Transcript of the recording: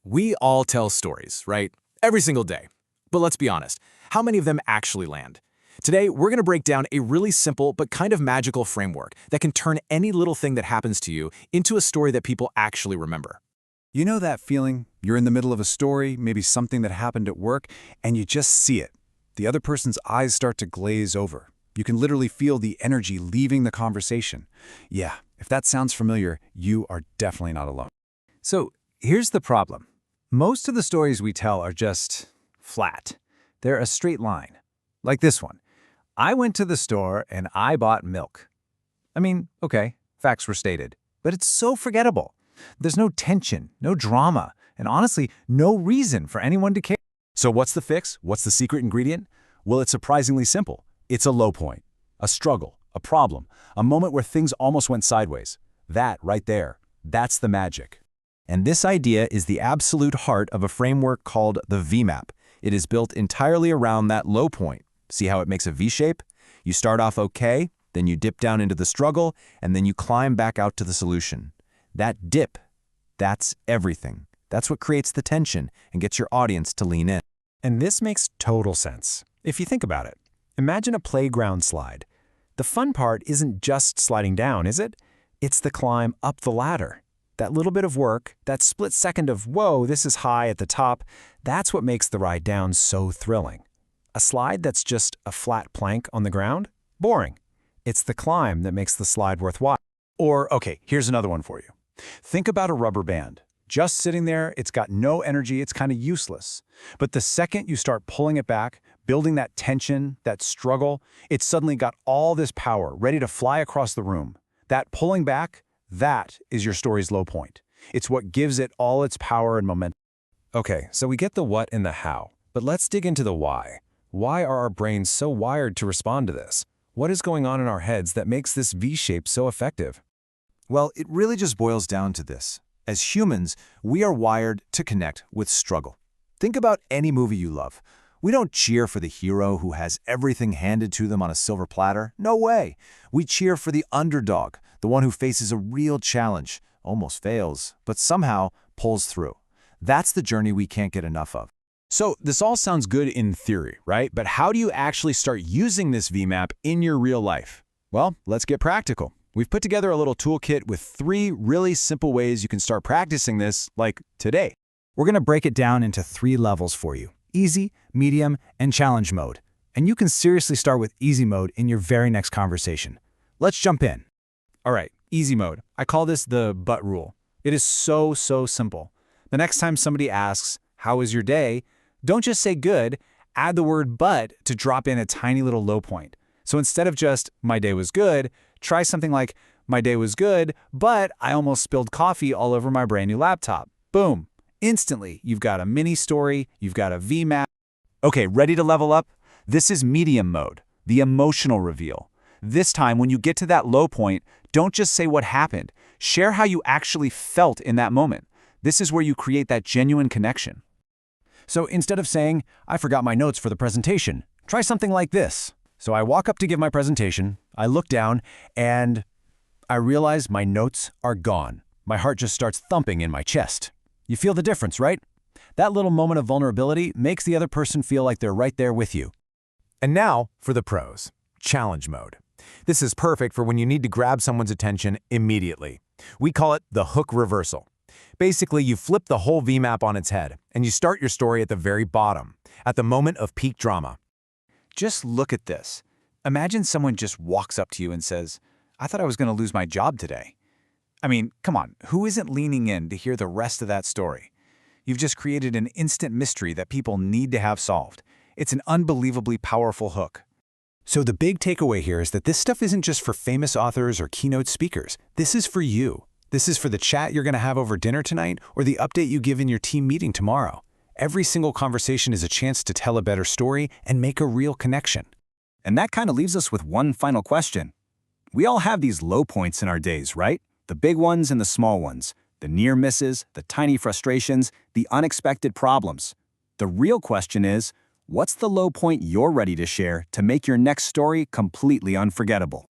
We all tell stories, right? Every single day. But let's be honest, how many of them actually land? Today, we're going to break down a really simple but kind of magical framework that can turn any little thing that happens to you into a story that people actually remember. You know that feeling? You're in the middle of a story, maybe something that happened at work, and you just see it. The other person's eyes start to glaze over. You can literally feel the energy leaving the conversation. Yeah, if that sounds familiar, you are definitely not alone. So here's the problem. Most of the stories we tell are just flat. They're a straight line. Like this one. I went to the store and I bought milk. I mean, okay, facts were stated, but it's so forgettable. There's no tension, no drama, and honestly, no reason for anyone to care. So what's the fix? What's the secret ingredient? Well, it's surprisingly simple. It's a low point, a struggle, a problem, a moment where things almost went sideways. That right there, that's the magic. And this idea is the absolute heart of a framework called the VMAP. It is built entirely around that low point. See how it makes a V shape? You start off okay, then you dip down into the struggle, and then you climb back out to the solution. That dip, that's everything. That's what creates the tension and gets your audience to lean in. And this makes total sense. If you think about it, imagine a playground slide. The fun part isn't just sliding down, is it? It's the climb up the ladder. That little bit of work, that split second of, whoa, this is high at the top, that's what makes the ride down so thrilling. A slide that's just a flat plank on the ground? Boring. It's the climb that makes the slide worthwhile. Or, okay, here's another one for you. Think about a rubber band. Just sitting there, it's got no energy, it's kind of useless. But the second you start pulling it back, building that tension, that struggle, it's suddenly got all this power, ready to fly across the room. That pulling back, that is your story's low point. It's what gives it all its power and momentum. Okay, so we get the what and the how, but let's dig into the why. Why are our brains so wired to respond to this? What is going on in our heads that makes this V shape so effective? Well, it really just boils down to this. As humans, we are wired to connect with struggle. Think about any movie you love. We don't cheer for the hero who has everything handed to them on a silver platter. No way. We cheer for the underdog, the one who faces a real challenge, almost fails, but somehow pulls through. That's the journey we can't get enough of. So this all sounds good in theory, right? But how do you actually start using this VMAP in your real life? Well, let's get practical. We've put together a little toolkit with 3 really simple ways you can start practicing this, like today. We're going to break it down into 3 levels for you. Easy, medium, and challenge mode. And you can seriously start with easy mode in your very next conversation. Let's jump in. All right, easy mode. I call this the but rule. It is so simple. The next time somebody asks, "How was your day?" don't just say good, add the word but to drop in a tiny little low point. So instead of just, "My day was good," try something like, "My day was good, but I almost spilled coffee all over my brand new laptop." Boom. Instantly, you've got a mini story, you've got a VMAP. Okay, ready to level up? This is medium mode, the emotional reveal. This time, when you get to that low point, don't just say what happened. Share how you actually felt in that moment. This is where you create that genuine connection. So instead of saying, "I forgot my notes for the presentation," try something like this. "So I walk up to give my presentation, I look down, and I realize my notes are gone. My heart just starts thumping in my chest." You feel the difference, right? That little moment of vulnerability makes the other person feel like they're right there with you. And now for the pros. Challenge mode. This is perfect for when you need to grab someone's attention immediately. We call it the hook reversal. Basically, you flip the whole VMAP on its head, and you start your story at the very bottom, at the moment of peak drama. Just look at this. Imagine someone just walks up to you and says, "I thought I was going to lose my job today." I mean, come on, who isn't leaning in to hear the rest of that story? You've just created an instant mystery that people need to have solved. It's an unbelievably powerful hook. So the big takeaway here is that this stuff isn't just for famous authors or keynote speakers. This is for you. This is for the chat you're going to have over dinner tonight or the update you give in your team meeting tomorrow. Every single conversation is a chance to tell a better story and make a real connection. And that kind of leaves us with one final question. We all have these low points in our days, right? The big ones and the small ones, the near misses, the tiny frustrations, the unexpected problems. The real question is, what's the low point you're ready to share to make your next story completely unforgettable?